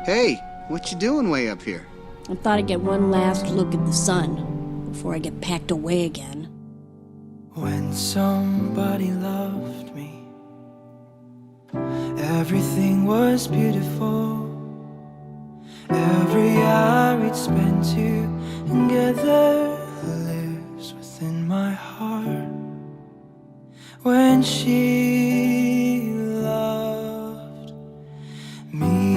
Hey, what you doing way up here? I thought I'd get one last look at the sun before I get packed away again. When somebody loved me, everything was beautiful. Every hour we'd spent together lives within my heart. When she loved me,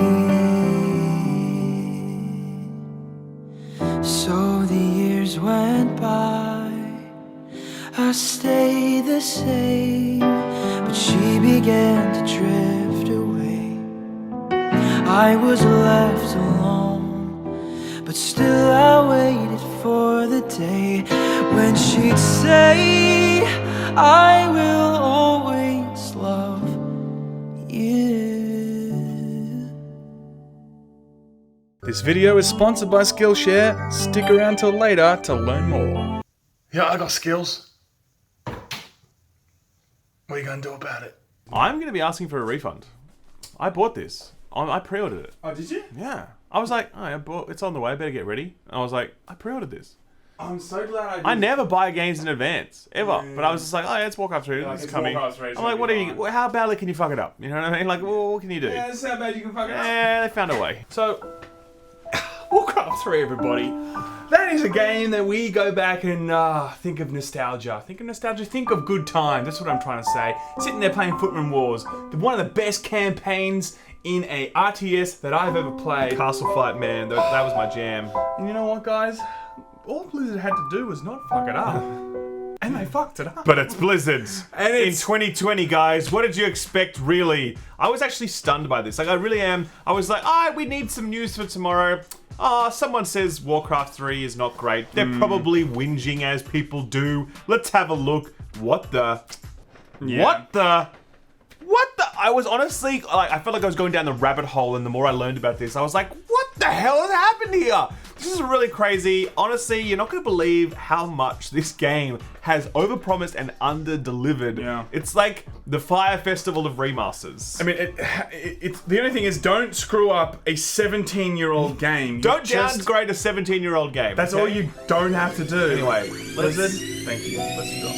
so the years went by. I stayed the same, but she began to drift away. I was left alone, but still I waited for the day when she'd say, I will always love you. This video is sponsored by Skillshare. Stick around till later to learn more. Yeah, I got skills. What are you going to do about it? I'm going to be asking for a refund. I bought this. I pre-ordered it. Oh, did you? Yeah. I was like, it's on the way, better get ready. And I was like, I pre-ordered this. I'm so glad I did. I never buy games in advance, ever. But I was just like, oh yeah, it's Warcraft 3, it's coming. Warcraft 3, I'm like, how badly can you fuck it up? You know what I mean? Like, well, what can you do? Yeah, that's how bad you can fuck it up. Yeah, they found a way. So, Warcraft 3, everybody. That is a game that we go back and think of nostalgia. Think of good times. That's what I'm trying to say. Sitting there playing Footman Wars. One of the best campaigns in a RTS that I've ever played. Castle Fight, man, that was my jam. And you know what, guys? All Blizzard had to do was not fuck it up. And they fucked it up. But it's Blizzard's. And it's in 2020, guys. What did you expect, really? I was actually stunned by this. Like, I really am. I was like, we need some news for tomorrow. Someone says Warcraft 3 is not great. They're probably whinging as people do. Let's have a look. What the? Yeah. What the? I was honestly, like, I felt like I was going down the rabbit hole, and the more I learned about this, I was like, what the hell has happened here? This is really crazy. Honestly, you're not going to believe how much this game has overpromised and under-delivered. Yeah. It's like the Fire Festival of remasters. I mean, it's the only thing is, don't screw up a 17-year-old game. Don't downgrade a 17-year-old game. That's okay? all you don't have to do. Anyway, Blizzard, thank you. Let's go.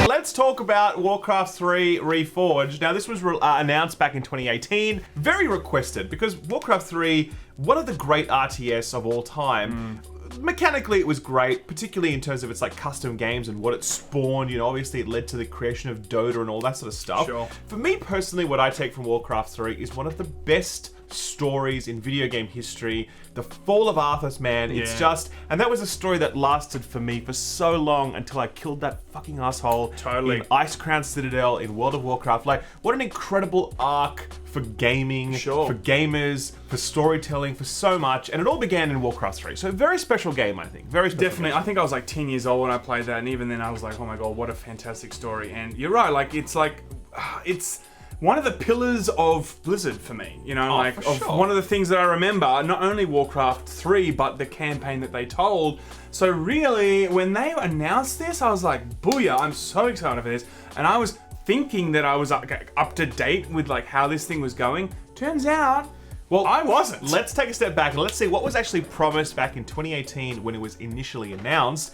Let's talk about Warcraft 3 Reforged. Now, this was announced back in 2018. Very requested, because Warcraft 3, one of the great RTS of all time. Mechanically, it was great, particularly in terms of its like custom games and what it spawned. You know, obviously it led to the creation of Dota and all that sort of stuff. Sure. For me personally, what I take from Warcraft 3 is one of the best stories in video game history. The Fall of Arthas, man. It's just, and that was a story that lasted for me for so long until I killed that fucking asshole. Totally. In Icecrown Citadel in World of Warcraft. Like, what an incredible arc for gaming, for gamers, for storytelling, for so much. And it all began in Warcraft 3. So a very special game, I think. Very special. Definitely. Game. I think I was like 10 years old when I played that, and even then I was like, oh my god, what a fantastic story. And you're right, like, it's one of the pillars of Blizzard for me, you know, one of the things that I remember, not only Warcraft 3, but the campaign that they told. So really, when they announced this, I was like, booyah, I'm so excited for this. And I was thinking that I was up to date with like how this thing was going. Turns out, well, I wasn't. Let's take a step back and let's see what was actually promised back in 2018 when it was initially announced.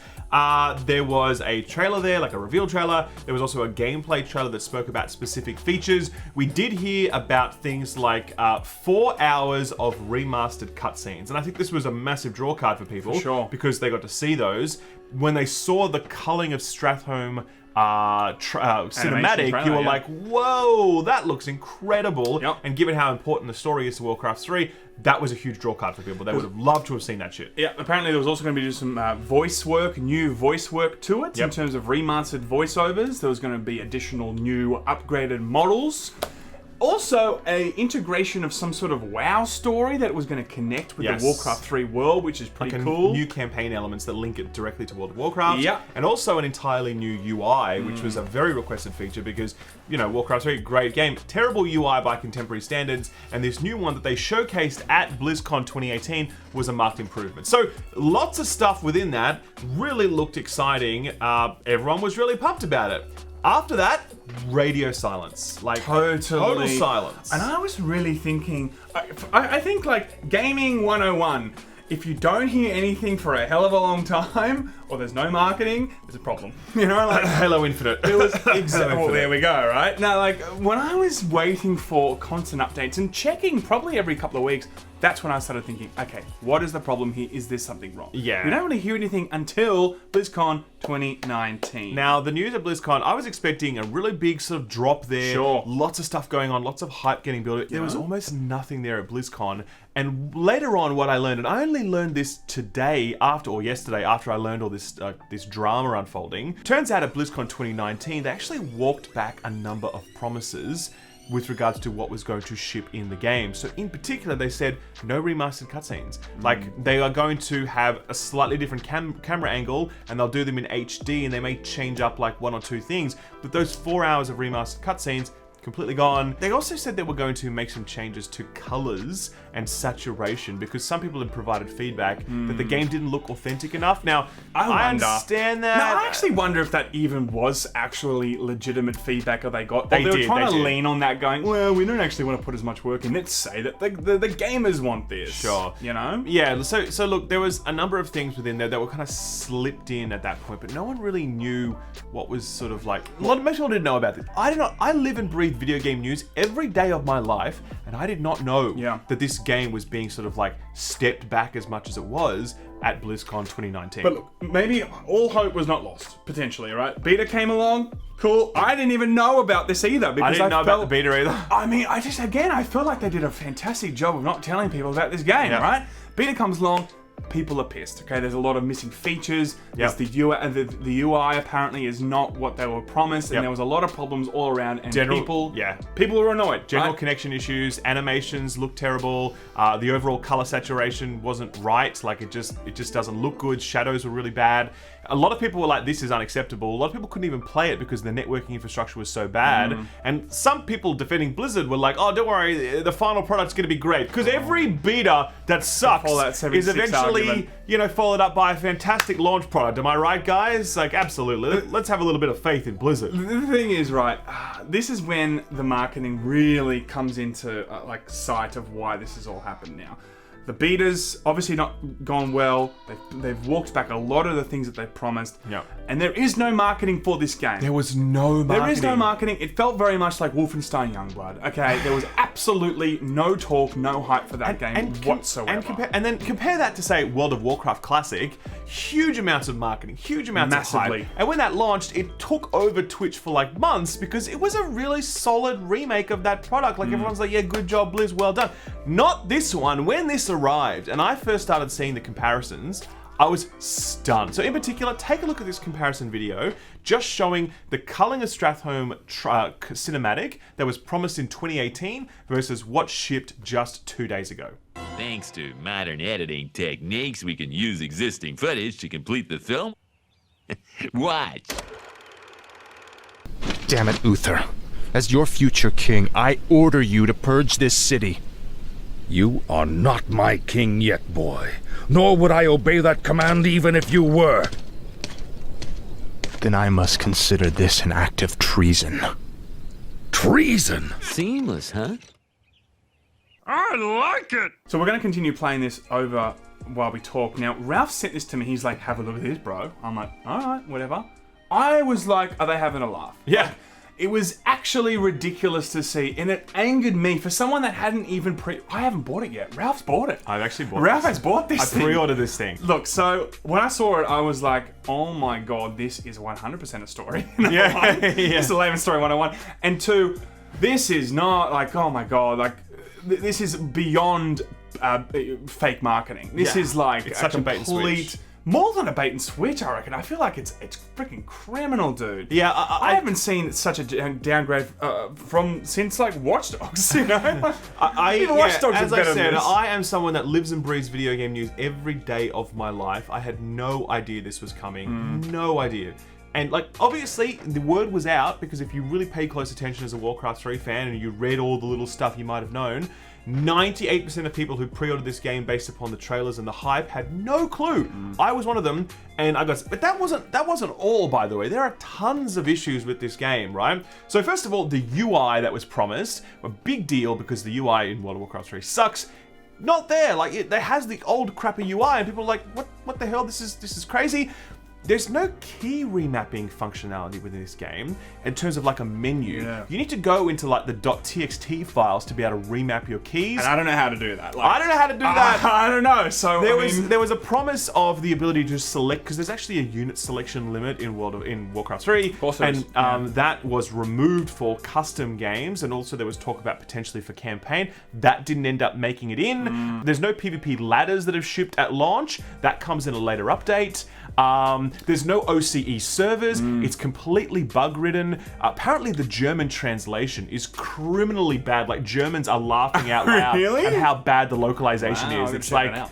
There was a trailer there, like a reveal trailer. There was also a gameplay trailer that spoke about specific features. We did hear about things like 4 hours of remastered cutscenes. And I think this was a massive draw card for people. For sure. Because they got to see those. When they saw the culling of Stratholme cinematic, you were like, whoa, that looks incredible. Yep. And given how important the story is to Warcraft 3, that was a huge draw card for people. They would have loved to have seen that shit. Yeah, apparently there was also going to be just some new voice work to it in terms of remastered voiceovers. There was going to be additional new upgraded models. Also, a integration of some sort of WoW story that was going to connect with the Warcraft 3 world, which is pretty cool. New campaign elements that link it directly to World of Warcraft. Yeah. And also an entirely new UI, which was a very requested feature because, you know, Warcraft 3, great game, terrible UI by contemporary standards, and this new one that they showcased at BlizzCon 2018 was a marked improvement. So lots of stuff within that really looked exciting. Everyone was really pumped about it. After that, radio silence. Like, total silence. And I was really thinking, I think like Gaming 101, if you don't hear anything for a hell of a long time, or there's no marketing, there's a problem. You know, like Halo Infinite. It was exactly. Well, there we go, right? Now, like when I was waiting for constant updates and checking probably every couple of weeks, that's when I started thinking, okay, what is the problem here? Is there something wrong? Yeah. We don't really hear anything until BlizzCon 2019. Now, the news at BlizzCon, I was expecting a really big sort of drop there. Sure. Lots of stuff going on, lots of hype getting built. There was almost nothing there at BlizzCon. And later on, what I learned, and I only learned this yesterday, after I learned all this drama unfolding. Turns out at BlizzCon 2019, they actually walked back a number of promises with regards to what was going to ship in the game. So in particular, they said no remastered cutscenes. Like, they are going to have a slightly different camera angle, and they'll do them in HD, and they may change up like one or two things, but those 4 hours of remastered cutscenes, completely gone. They also said they were going to make some changes to colors and saturation because some people had provided feedback that the game didn't look authentic enough. Now, I understand that. Now, I actually wonder if that even was actually legitimate feedback that they got. They were trying to lean on that, going, well, we don't actually want to put as much work in. Let's say that the gamers want this. Sure. You know? Yeah, so look, there was a number of things within there that were kind of slipped in at that point, but no one really knew what was sort of like... Most people didn't know about this. I live and breathe video game news every day of my life, and I did not know that this game was being sort of like stepped back as much as it was at BlizzCon 2019. But look, maybe all hope was not lost, potentially, right? Beta came along, cool. I didn't even know about this either because I didn't know about the beta either. I mean, I felt like they did a fantastic job of not telling people about this game, right? Beta comes along, people are pissed, okay? There's a lot of missing features. There's the UI apparently is not what they were promised, and there was a lot of problems all around, and people were annoyed. General connection issues, animations look terrible, the overall color saturation wasn't right, like it just doesn't look good, shadows were really bad. A lot of people were like, this is unacceptable. A lot of people couldn't even play it because the networking infrastructure was so bad. And some people defending Blizzard were like, oh, don't worry, the final product's going to be great. Because every beta that sucks is eventually, followed up by a fantastic launch product. Am I right, guys? Like, absolutely. Let's have a little bit of faith in Blizzard. The thing is, right, this is when the marketing really comes into, sight of why this has all happened now. The betas obviously not gone well. They've walked back a lot of the things that they promised. Yeah. And there is no marketing for this game. There was no marketing. There is no marketing. It felt very much like Wolfenstein Youngblood. Okay, there was absolutely no talk, no hype for that game whatsoever. And then compare that to, say, World of Warcraft Classic. Huge amounts of marketing, huge amounts of hype. And when that launched, it took over Twitch for like months because it was a really solid remake of that product. Like everyone's like, yeah, good job, Blizz, well done. Not this one. When this arrived and I first started seeing the comparisons, I was stunned. So in particular, take a look at this comparison video, just showing the Culling of Stratholme cinematic that was promised in 2018 versus what shipped just 2 days ago. Thanks to modern editing techniques, we can use existing footage to complete the film. Watch. Damn it, Uther. As your future king, I order you to purge this city. You are not my king yet, boy. Nor would I obey that command even if you were. Then I must consider this an act of treason. Treason? Seamless, huh? I like it! So we're going to continue playing this over while we talk. Now, Ralph sent this to me. He's like, have a look at this, bro. I'm like, all right, whatever. I was like, are they having a laugh? Yeah. Like, it was actually ridiculous to see, and it angered me for someone that hadn't even I haven't bought it yet. Ralph's bought it. I've actually bought Ralph has bought this thing. I pre-ordered this thing. Look, so when I saw it, I was like, oh my god, this is 100% a story. Yeah. This is a Layman story 101. And two, this is not like, oh my god, like, this is beyond fake marketing. This is like it's such a bait and switch. more than a bait and switch, I reckon. I feel like it's freaking criminal, dude. Yeah, I haven't seen such a downgrade since like Watch Dogs, you know? Even Watch Dogs as are better I said, than this. I am someone that lives and breathes video game news every day of my life. I had no idea this was coming. No idea. And like, obviously, the word was out because if you really pay close attention as a Warcraft 3 fan and you read all the little stuff you might have known, 98% of people who pre-ordered this game based upon the trailers and the hype had no clue. I was one of them, and I got. But that wasn't all, by the way. There are tons of issues with this game, right? So first of all, the UI that was promised, a big deal because the UI in World of Warcraft 3 sucks. Not there. Like it has the old crappy UI, and people are like, what the hell? This is crazy. There's no key remapping functionality within this game in terms of like a menu. Yeah. You need to go into like the .txt files to be able to remap your keys. And I don't know how to do that. I don't know how to do that. I don't know. So There was a promise of the ability to select, because there's actually a unit selection limit in Warcraft 3, of course there is. that was removed for custom games, and also there was talk about potentially for campaign. That didn't end up making it in. There's no PvP ladders that have shipped at launch. That comes in a later update. There's no OCE servers. It's completely bug-ridden. Apparently, the German translation is criminally bad. Like, Germans are laughing out loud Really? at how bad the localization Wow, is. I'll It's check it like, out.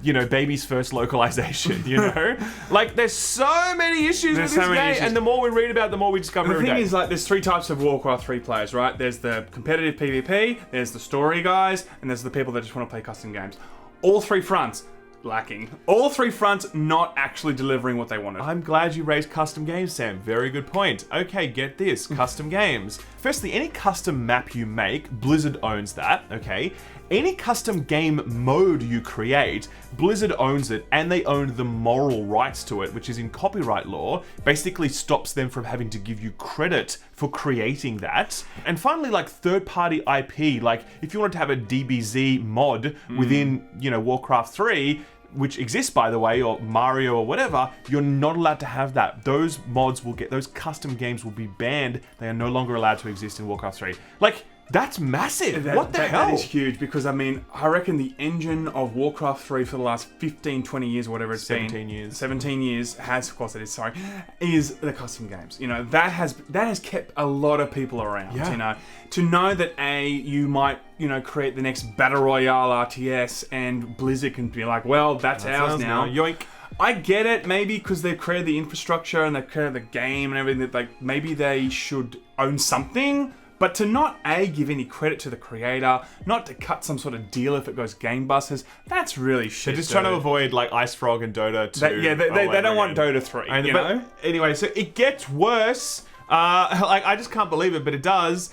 you know, baby's first localization, you know? Like, there's so many issues There's with this so many game, issues. and the more we read about it, the more we discover The every thing day. is, like, there's three types of Warcraft 3 players, right? There's the competitive PvP, there's the story guys, and there's the people that just want to play custom games. All three fronts lacking. All three fronts not actually delivering what they wanted. I'm glad you raised custom games, Sam. Very good point. Okay, get this. Custom games. Firstly, any custom map you make, Blizzard owns that, okay? Any custom game mode you create, Blizzard owns it, and they own the moral rights to it, which is in copyright law, basically stops them from having to give you credit for creating that. And finally, like third-party IP, like if you wanted to have a DBZ mod within, you know, Warcraft 3, which exists, by the way, or Mario or whatever, you're not allowed to have that. Those mods will get, those custom games will be banned. They are no longer allowed to exist in Warcraft 3. Like, that's massive. What the hell? That is huge, because, I mean, I reckon the engine of Warcraft 3 for the last 15, 20 years, or whatever it's 17 years. 17 years has, of course it is, sorry, is the custom games. You know, that has kept a lot of people around, Yeah. you know. To know that, you might, you know, create the next Battle Royale RTS, and Blizzard can be like, well, that's ours now. Yoink. I get it, maybe because they've created the infrastructure and they've created the game and everything, that like maybe they should own something. But to not give any credit to the creator, not to cut some sort of deal if it goes gangbusters, that's really shit. They're just trying to avoid like Ice Frog and Dota 2. They don't want Dota 3. You know? Anyway, so it gets worse. Like, I just can't believe it, but it does.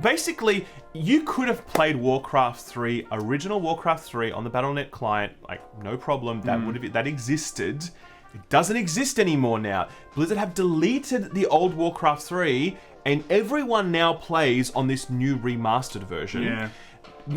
Basically, you could have played Warcraft 3, original Warcraft 3 on the Battle.net client, like no problem. That existed. It doesn't exist anymore now. Blizzard have deleted the old Warcraft 3, and everyone now plays on this new remastered version. Yeah.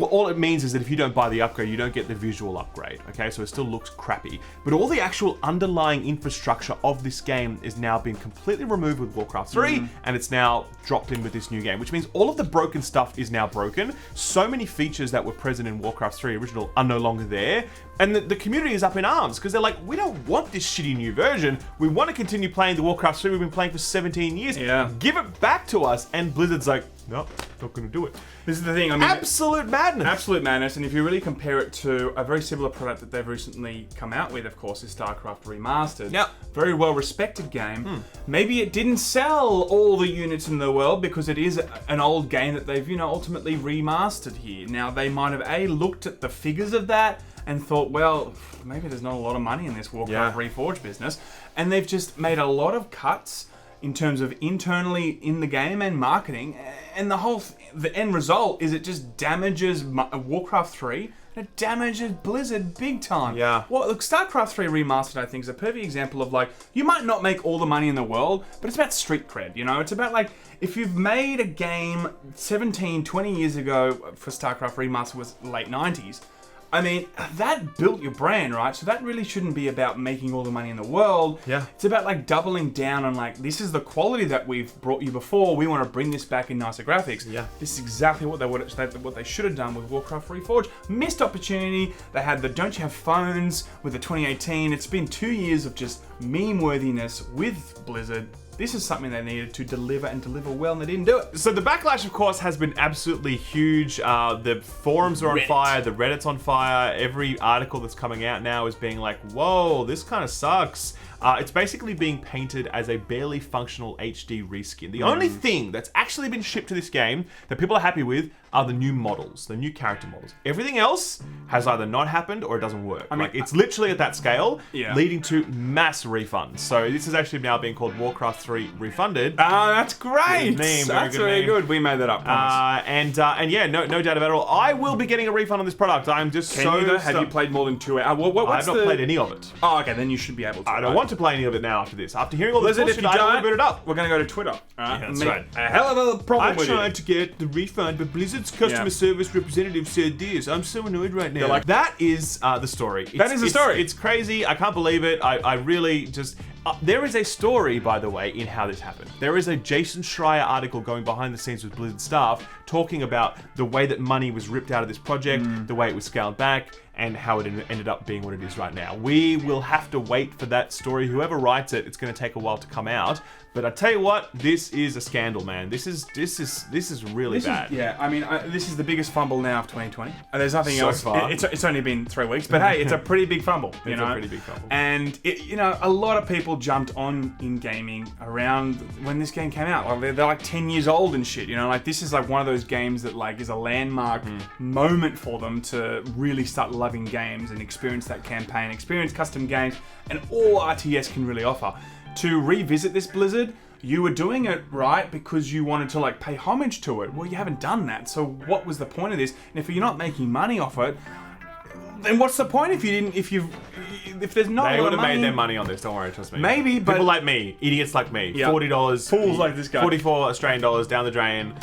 All it means is that if you don't buy the upgrade, you don't get the visual upgrade, okay? So it still looks crappy. But all the actual underlying infrastructure of this game is now being completely removed with Warcraft 3, and it's now dropped in with this new game, which means all of the broken stuff is now broken. So many features that were present in Warcraft 3 original are no longer there. And the community is up in arms, because they're like, we don't want this shitty new version. We want to continue playing the Warcraft 3 we've been playing for 17 years. Yeah. Give it back to us. And Blizzard's like, nope, not going to do it. This is the thing. I mean, Absolute madness. Absolute madness. And if you really compare it to a very similar product that they've recently come out with, of course, is StarCraft Remastered. Yep. Very well-respected game. Maybe it didn't sell all the units in the world because it is an old game that they've, you know, ultimately remastered here. Now, they might have, looked at the figures of that and thought, well, maybe there's not a lot of money in this Warcraft Reforged business. And they've just made a lot of cuts in terms of internally in the game and marketing. And the end result is it just damages Warcraft 3. And it damages Blizzard big time. Yeah. Well, look, StarCraft 3 Remastered, I think, is a perfect example of, like, you might not make all the money in the world, but it's about street cred, you know? It's about, like, if you've made a game 17, 20 years ago for StarCraft Remastered was late 90s, I mean, that built your brand, right? So that really shouldn't be about making all the money in the world. Yeah. It's about like doubling down on like, this is the quality that we've brought you before. We want to bring this back in nicer graphics. Yeah. This is exactly what they should have done with Warcraft Reforged. Missed opportunity. They had the don't you have phones with the 2018. It's been 2 years of just meme worthiness with Blizzard. This is something they needed to deliver and deliver well, and they didn't do it. So the backlash, of course, has been absolutely huge. The forums are on fire, the Reddit's on fire. Every article that's coming out now is being like, whoa, this kind of sucks. It's basically being painted as a barely functional HD reskin. The only thing that's actually been shipped to this game that people are happy with are the new models, the new character models. Everything else has either not happened or it doesn't work. I mean, like, it's literally at that scale, leading to mass refunds. So this is actually now being called Warcraft 3 Refunded. Oh, that's great. Name, that's very good. We made that up. And yeah, no doubt about it all. I will be getting a refund on this product. I'm just Have you played more than 2 hours? I have not played any of it. Oh, okay, then you should be able to. I don't want to play any of it now after this. After hearing all this Blizzard, bullshit, I don't want to boot it up. We're going to go to Twitter. Yeah, that's right. A hell of a problem with I tried to get the refund, but Blizzard's customer service representative said this. I'm so annoyed right now. Like, that is the story. That is the story. It's crazy. I can't believe it. I really just... there is a story, by the way, in how this happened. There is a Jason Schreier article going behind the scenes with Blizzard staff talking about the way that money was ripped out of this project, the way it was scaled back, and how it ended up being what it is right now. We will have to wait for that story. Whoever writes it, it's going to take a while to come out. But I tell you what, this is a scandal, man. This is really bad. I mean, this is the biggest fumble now of 2020. There's nothing So else. far. It's only been 3 weeks, but hey, it's a pretty big fumble. You know? a pretty big fumble. And a lot of people jumped on in gaming around when this game came out. Like they're like 10 years old and shit. You know, like this is like one of those games that like is a landmark moment for them to really start loving games and experience that campaign, experience custom games, and all RTS can really offer. To revisit this, Blizzard, you were doing it right because you wanted to like pay homage to it. Well, you haven't done that. So what was the point of this? And if you're not making money off it, then what's the point if there's not They a lot would of have money? made their money on this, don't worry, trust me. Maybe, but... People like me, idiots like me, $40. Fools like this guy. 44 Australian dollars down the drain.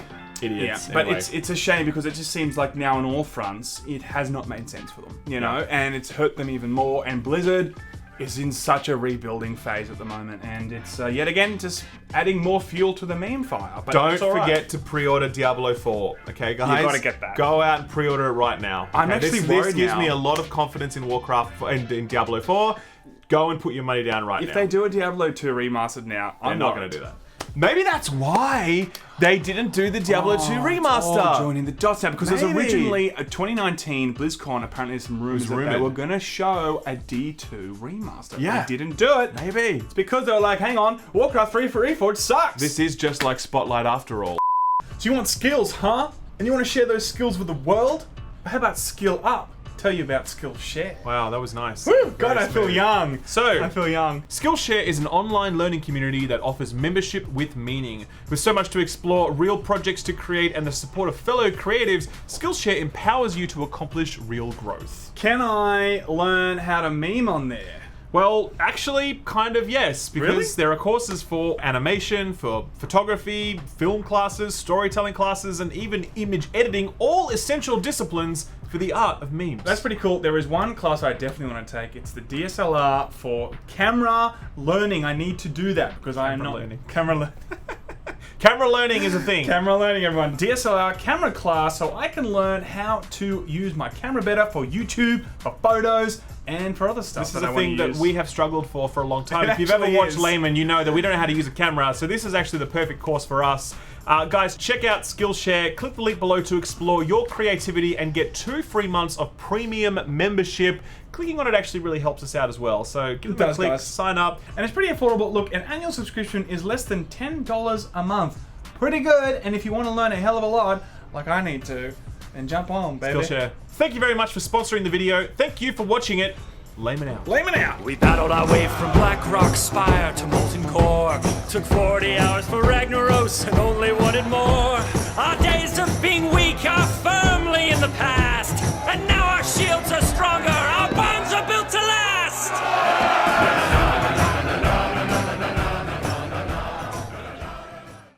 Idiots. Yeah, but anyway. it's a shame because it just seems like now on all fronts, it has not made sense for them, you know, and it's hurt them even more. And Blizzard is in such a rebuilding phase at the moment, and it's yet again just adding more fuel to the meme fire. But don't forget to pre-order Diablo 4, okay, guys? You gotta get that. Go out and pre-order it right now. Okay? I'm actually worried This gives now. me a lot of confidence in Warcraft and in Diablo 4. Go and put your money down right now. If they do a Diablo 2 remastered now, I'm not going to do that. Maybe that's why they didn't do the Diablo 2 remaster. Oh, joining the dots now, because there's Maybe. originally a 2019 BlizzCon, apparently there's some rumors that they were going to show a D2 remaster. Yeah. They didn't do it. Maybe. It's because they were like, hang on, Warcraft 3 for Reforged sucks. This is just like Spotlight after all. So you want skills, huh? And you want to share those skills with the world? How about Skill Up? Tell you about Skillshare. Wow, that was nice. Woo! God, Very I feel smooth. young. So, I feel young. Skillshare is an online learning community that offers membership with meaning. With so much to explore, real projects to create, and the support of fellow creatives, Skillshare empowers you to accomplish real growth. Can I learn how to meme on there? Well, actually, kind of yes, because Really? there are courses for animation, for photography, film classes, storytelling classes, and even image editing, all essential disciplines for the art of memes. That's pretty cool. There is one class I definitely want to take. It's the DSLR for camera learning. I need to do that because I am not learning. Camera learning is a thing. Camera learning, everyone. DSLR camera class, so I can learn how to use my camera better for YouTube, for photos, and for other stuff. This is a thing that we have struggled for a long time. If you've ever actually watched is. Laymen, you know that we don't know how to use a camera, so this is actually the perfect course for us. Guys, check out Skillshare. Click the link below to explore your creativity and get 2 free months of premium membership. Clicking on it actually really helps us out as well. So give it a click, sign up. And it's pretty affordable. Look, an annual subscription is less than $10 a month. Pretty good. And if you want to learn a hell of a lot, like I need to, then jump on, baby. Skillshare. Thank you very much for sponsoring the video. Thank you for watching it. Laymen out. Laymen out. We battled our way from Blackrock Spire to Molten Core. Took 40 hours for Ragnaros and only wanted more. Our days of being weak are firmly in the past.